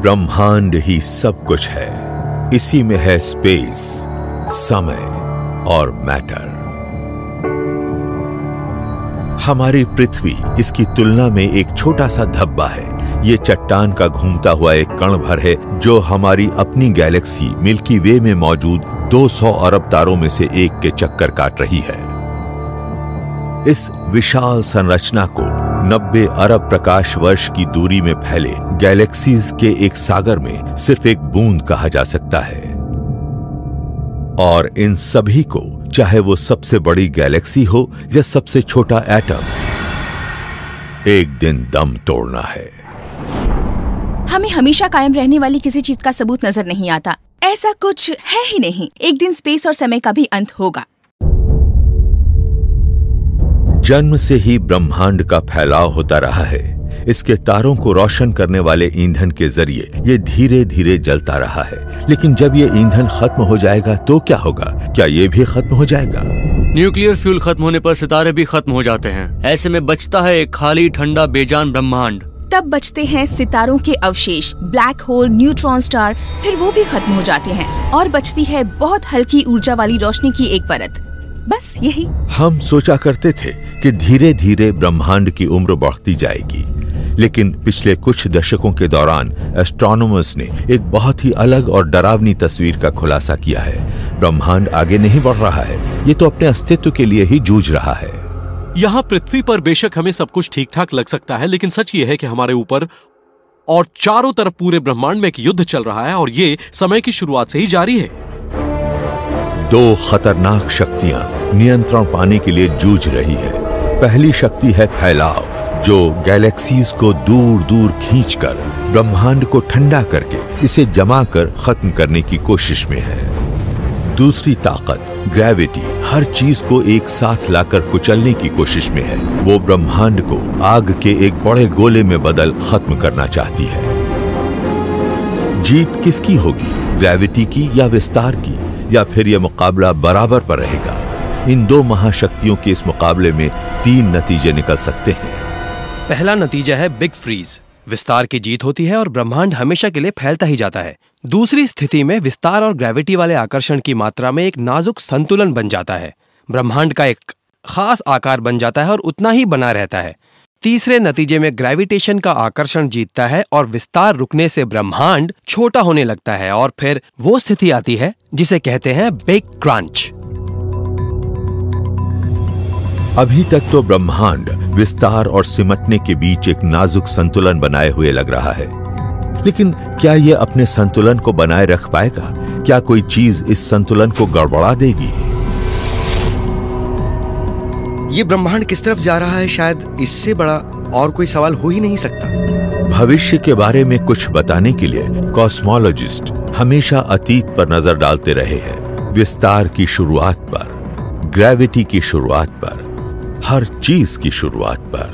ब्रह्मांड ही सब कुछ है। इसी में है स्पेस, समय और मैटर। हमारी पृथ्वी इसकी तुलना में एक छोटा सा धब्बा है। ये चट्टान का घूमता हुआ एक कण भर है जो हमारी अपनी गैलेक्सी मिल्की वे में मौजूद 200 अरब तारों में से एक के चक्कर काट रही है। इस विशाल संरचना को 90 अरब प्रकाश वर्ष की दूरी में फैले गैलेक्सीज के एक सागर में सिर्फ एक बूंद कहा जा सकता है। और इन सभी को, चाहे वो सबसे बड़ी गैलेक्सी हो या सबसे छोटा एटम, एक दिन दम तोड़ना है। हमें हमेशा कायम रहने वाली किसी चीज का सबूत नजर नहीं आता। ऐसा कुछ है ही नहीं। एक दिन स्पेस और समय का भी अंत होगा। जन्म से ही ब्रह्मांड का फैलाव होता रहा है। इसके तारों को रोशन करने वाले ईंधन के जरिए ये धीरे धीरे जलता रहा है। लेकिन जब ये ईंधन खत्म हो जाएगा तो क्या होगा? क्या ये भी खत्म हो जाएगा? न्यूक्लियर फ्यूल खत्म होने पर सितारे भी खत्म हो जाते हैं। ऐसे में बचता है एक खाली, ठंडा, बेजान ब्रह्मांड। तब बचते हैं सितारों के अवशेष, ब्लैक होल, न्यूट्रॉन स्टार, फिर वो भी खत्म हो जाते हैं और बचती है बहुत हल्की ऊर्जा वाली रोशनी की एक परत। बस यही। हम सोचा करते थे कि धीरे धीरे ब्रह्मांड की उम्र बढ़ती जाएगी, लेकिन पिछले कुछ दशकों के दौरान एस्ट्रोनॉमर्स ने एक बहुत ही अलग और डरावनी तस्वीर का खुलासा किया है। ब्रह्मांड आगे नहीं बढ़ रहा है, ये तो अपने अस्तित्व के लिए ही जूझ रहा है। यहाँ पृथ्वी पर बेशक हमें सब कुछ ठीक ठाक लग सकता है, लेकिन सच ये है कि हमारे ऊपर और चारों तरफ पूरे ब्रह्मांड में एक युद्ध चल रहा है और ये समय की शुरुआत से ही जारी है। दो खतरनाक शक्तियां नियंत्रण पाने के लिए जूझ रही है। पहली शक्ति है फैलाव, जो गैलेक्सीज को दूर दूर खींचकर ब्रह्मांड को ठंडा करके इसे जमा कर खत्म करने की कोशिश में है। दूसरी ताकत ग्रेविटी हर चीज को एक साथ लाकर कुचलने की कोशिश में है। वो ब्रह्मांड को आग के एक बड़े गोले में बदल खत्म करना चाहती है। जीत किसकी होगी? ग्रेविटी की या विस्तार की? या फिर यह मुकाबला बराबर पर रहेगा? इन दो महाशक्तियों के इस मुकाबले में 3 नतीजे निकल सकते हैं। पहला नतीजा है बिग फ्रीज। विस्तार की जीत होती है और ब्रह्मांड हमेशा के लिए फैलता ही जाता है। दूसरी स्थिति में विस्तार और ग्रेविटी वाले आकर्षण की मात्रा में एक नाजुक संतुलन बन जाता है। ब्रह्मांड का एक खास आकार बन जाता है और उतना ही बना रहता है। तीसरे नतीजे में ग्रेविटेशन का आकर्षण जीतता है और विस्तार रुकने से ब्रह्मांड छोटा होने लगता है और फिर वो स्थिति आती है जिसे कहते हैं बिग क्रंच। अभी तक तो ब्रह्मांड विस्तार और सिमटने के बीच एक नाजुक संतुलन बनाए हुए लग रहा है, लेकिन क्या यह अपने संतुलन को बनाए रख पाएगा? क्या कोई चीज इस संतुलन को गड़बड़ा देगी? ये ब्रह्मांड किस तरफ जा रहा है, शायद इससे बड़ा और कोई सवाल हो ही नहीं सकता। भविष्य के बारे में कुछ बताने के लिए कॉस्मोलॉजिस्ट हमेशा अतीत पर नजर डालते रहे हैं। विस्तार की शुरुआत पर, ग्रेविटी की शुरुआत पर, हर चीज की शुरुआत पर।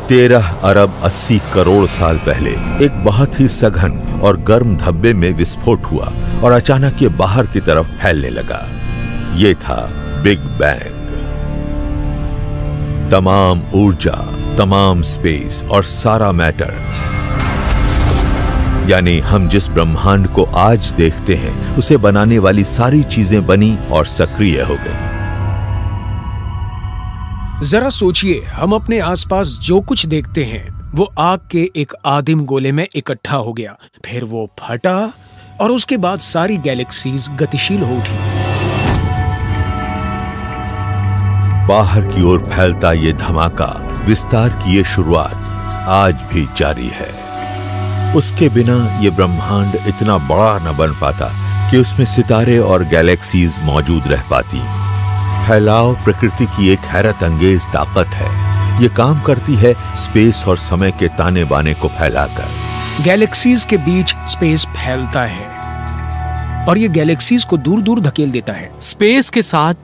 13 अरब 80 करोड़ साल पहले एक बहुत ही सघन और गर्म धब्बे में विस्फोट हुआ और अचानक ये बाहर की तरफ फैलने लगा। ये था बिग बैंग। तमाम ऊर्जा, तमाम स्पेस और सारा मैटर, यानी हम जिस ब्रह्मांड को आज देखते हैं, उसे बनाने वाली सारी चीजें बनी और सक्रिय हो गई। जरा सोचिए, हम अपने आसपास जो कुछ देखते हैं वो आग के एक आदिम गोले में इकट्ठा हो गया, फिर वो फटा और उसके बाद सारी गैलेक्सीज गतिशील हो उठी। बाहर की ओर फैलता ये धमाका, विस्तार की ये शुरुआत आज भी जारी है। उसके बिना ये ब्रह्मांड इतना बड़ा न बन पाता कि उसमें सितारे और गैलेक्सीज मौजूद रह पाती। फैलाव प्रकृति की एक हैरत अंगेज ताकत है। ये काम करती है स्पेस और समय के ताने बाने को फैलाकर। गैलेक्सीज के बीच स्पेस फैलता है और ये गैलेक्सीज को दूर दूर धकेल देता है। स्पेस के साथ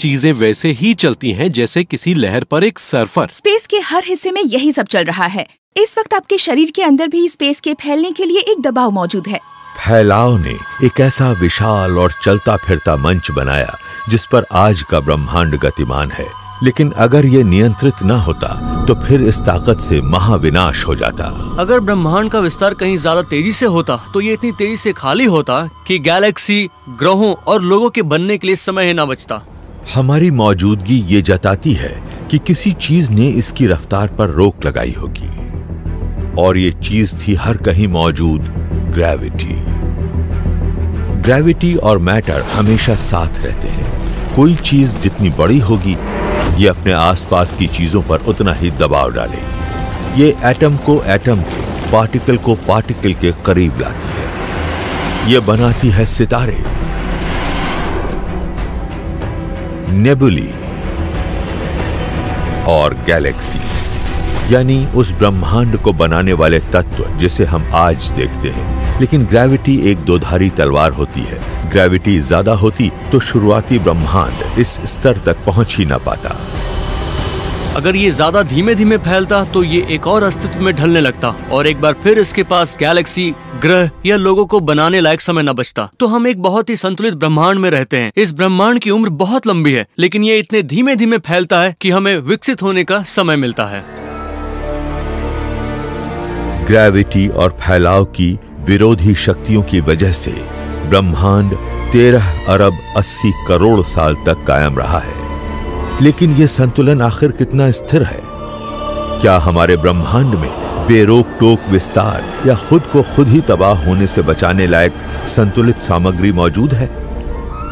चीजें वैसे ही चलती हैं जैसे किसी लहर पर एक सर्फर। स्पेस के हर हिस्से में यही सब चल रहा है। इस वक्त आपके शरीर के अंदर भी स्पेस के फैलने के लिए एक दबाव मौजूद है। फैलाव ने एक ऐसा विशाल और चलता फिरता मंच बनाया जिस पर आज का ब्रह्मांड गतिमान है। लेकिन अगर ये नियंत्रित न होता तो फिर इस ताकत से महाविनाश हो जाता। अगर ब्रह्मांड का विस्तार कहीं ज्यादा तेजी से होता तो ये इतनी तेजी से खाली होता कि गैलेक्सी, ग्रहों और लोगों के बनने के लिए समय ही न बचता। हमारी मौजूदगी ये जताती है कि किसी चीज ने इसकी रफ्तार पर रोक लगाई होगी, और ये चीज थी हर कहीं मौजूद ग्रेविटी। ग्रेविटी और मैटर हमेशा साथ रहते हैं। कोई चीज जितनी बड़ी होगी ये अपने आसपास की चीजों पर उतना ही दबाव डालेगी। ये एटम को एटम के, पार्टिकल को पार्टिकल के करीब लाती है। ये बनाती है सितारे, नेबुली और गैलेक्सीज, यानी उस ब्रह्मांड को बनाने वाले तत्व जिसे हम आज देखते हैं। लेकिन ग्रेविटी एक दोधारी तलवार होती है। ग्रेविटी ज्यादा होती तो शुरुआती ब्रह्मांड इस स्तर तक पहुंच ही ना पाता। अगर ये ज्यादा धीमे धीमे फैलता तो ये एक और अस्तित्व में ढलने लगता, और एक बार फिर इसके पास गैलेक्सी, ग्रह या लोगों को बनाने लायक समय न बचता। तो हम एक बहुत ही संतुलित ब्रह्मांड में रहते हैं। इस ब्रह्मांड की उम्र बहुत लंबी है, लेकिन ये इतने धीमे धीमे फैलता है कि हमें विकसित होने का समय मिलता है। ग्रेविटी और फैलाव की विरोधी शक्तियों की वजह से ब्रह्मांड 13 अरब 80 करोड़ साल तक कायम रहा है। लेकिन यह संतुलन आखिर कितना स्थिर है? क्या हमारे ब्रह्मांड में बेरोक टोक विस्तार या खुद को खुद ही तबाह होने से बचाने लायक संतुलित सामग्री मौजूद है?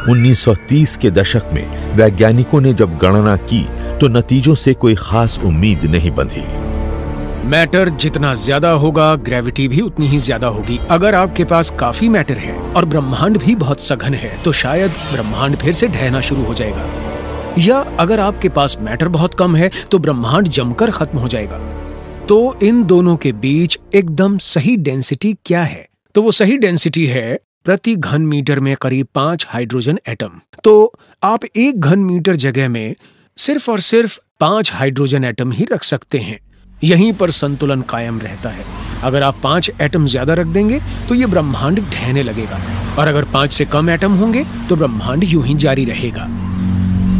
1930 के दशक में वैज्ञानिकों ने जब गणना की तो नतीजों से कोई खास उम्मीद नहीं बंधी। मैटर जितना ज्यादा होगा, ग्रेविटी भी उतनी ही ज्यादा होगी। अगर आपके पास काफी मैटर है और ब्रह्मांड भी बहुत सघन है तो शायद ब्रह्मांड फिर से ढहना शुरू हो जाएगा, या अगर आपके पास मैटर बहुत कम है तो ब्रह्मांड जमकर खत्म हो जाएगा। तो इन दोनों के बीच एकदम सही डेंसिटी क्या है? तो वो सही डेंसिटी है प्रति घन मीटर में करीब 5 हाइड्रोजन एटम। तो आप 1 घन मीटर जगह में सिर्फ और सिर्फ 5 हाइड्रोजन एटम ही रख सकते हैं। यहीं पर संतुलन कायम रहता है। अगर आप 5 एटम ज्यादा रख देंगे तो ये ब्रह्मांड ढहने लगेगा, और अगर 5 से कम एटम होंगे तो ब्रह्मांड यूं ही जारी रहेगा।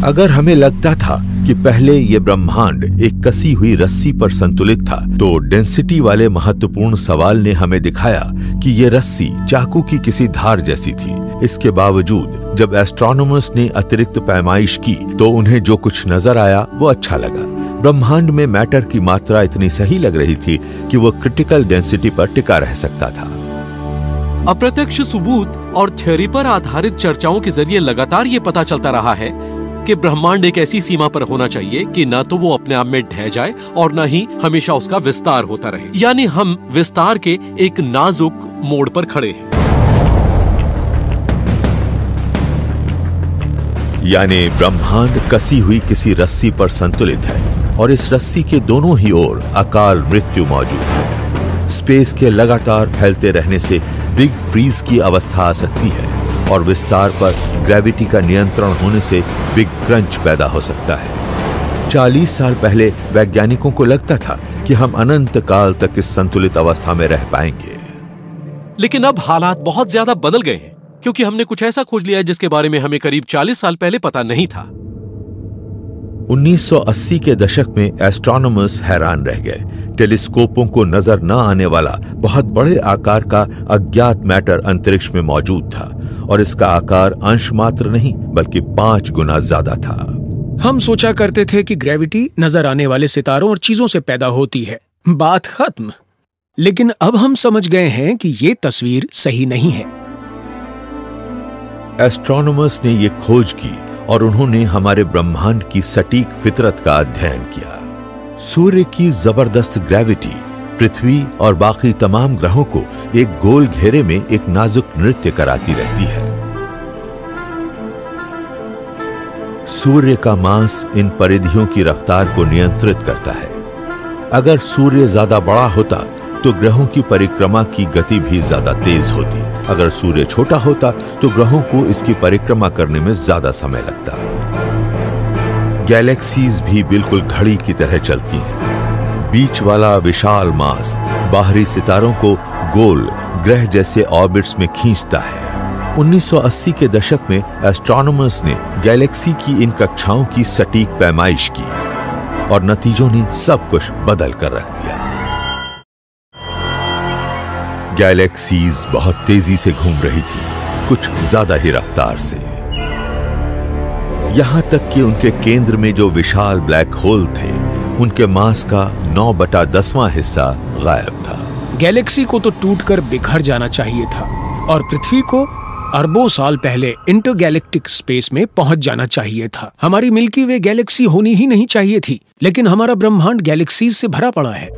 अगर हमें लगता था कि पहले ये ब्रह्मांड एक कसी हुई रस्सी पर संतुलित था, तो डेंसिटी वाले महत्वपूर्ण सवाल ने हमें दिखाया कि ये रस्सी चाकू की किसी धार जैसी थी। इसके बावजूद जब एस्ट्रोनॉमर्स ने अतिरिक्त पैमाइश की तो उन्हें जो कुछ नजर आया वो अच्छा लगा। ब्रह्मांड में मैटर की मात्रा इतनी सही लग रही थी कि वो क्रिटिकल डेंसिटी पर टिका रह सकता था। अप्रत्यक्ष सबूत और थ्योरी पर आधारित चर्चाओं के जरिए लगातार ये पता चलता रहा है कि ब्रह्मांड एक ऐसी सीमा पर होना चाहिए कि न तो वो अपने आप में ढह जाए और न ही हमेशा उसका विस्तार होता रहे। यानी हम विस्तार के एक नाजुक मोड़ पर खड़े हैं। यानी ब्रह्मांड कसी हुई किसी रस्सी पर संतुलित है, और इस रस्सी के दोनों ही ओर अकाल मृत्यु मौजूद है। स्पेस के लगातार फैलते रहने से बिग फ्रीज की अवस्था आ सकती है, और विस्तार पर ग्रेविटी का नियंत्रण होने से बिग क्रंच पैदा हो सकता है। 40 साल पहले वैज्ञानिकों को लगता था कि हम अनंत काल तक इस संतुलित अवस्था में रह पाएंगे। लेकिन अब हालात बहुत ज्यादा बदल गए हैं, क्योंकि हमने कुछ ऐसा खोज लिया है जिसके बारे में हमें करीब 40 साल पहले पता नहीं था। 1980 के दशक में एस्ट्रोनॉमर्स हैरान रह गए। टेलीस्कोपों को नजर न आने वाला बहुत बड़े आकार का अज्ञात मैटर अंतरिक्ष में मौजूद था, और इसका आकार अंश मात्र नहीं बल्कि 5 गुना ज्यादा था। हम सोचा करते थे कि ग्रेविटी नजर आने वाले सितारों और चीजों से पैदा होती है, बात खत्म। लेकिन अब हम समझ गए हैं कि ये तस्वीर सही नहीं है। एस्ट्रोनॉमर्स ने यह खोज की और उन्होंने हमारे ब्रह्मांड की सटीक फितरत का अध्ययन किया। सूर्य की जबरदस्त ग्रेविटी पृथ्वी और बाकी तमाम ग्रहों को एक गोल घेरे में एक नाजुक नृत्य कराती रहती है। सूर्य का मास इन परिधियों की रफ्तार को नियंत्रित करता है। अगर सूर्य ज्यादा बड़ा होता तो ग्रहों की परिक्रमा की गति भी ज्यादा तेज होती। अगर सूर्य छोटा होता तो ग्रहों को इसकी परिक्रमा करने में ज्यादा समय लगता। गैलेक्सीज भी बिल्कुल घड़ी की तरह चलती हैं। बीच वाला विशाल मास बाहरी सितारों को गोल ग्रह जैसे ऑर्बिट्स में खींचता है। 1980 के दशक में एस्ट्रोनॉमर्स ने गैलेक्सी की इन कक्षाओं की सटीक पैमाइश की और नतीजों ने सब कुछ बदल कर रख दिया। गैलेक्सीज बहुत तेजी से घूम रही थी, कुछ ज्यादा ही रफ्तार से, यहां तक कि उनके केंद्र में जो विशाल ब्लैक होल थे उनके मास का 9/10वां हिस्सा गायब था। गैलेक्सी को तो टूटकर बिखर जाना चाहिए था और पृथ्वी को अरबों साल पहले इंटरगैलेक्टिक स्पेस में पहुंच जाना चाहिए था। हमारी मिल्की वे गैलेक्सी होनी ही नहीं चाहिए थी, लेकिन हमारा ब्रह्मांड गैलेक्सीज से भरा पड़ा है।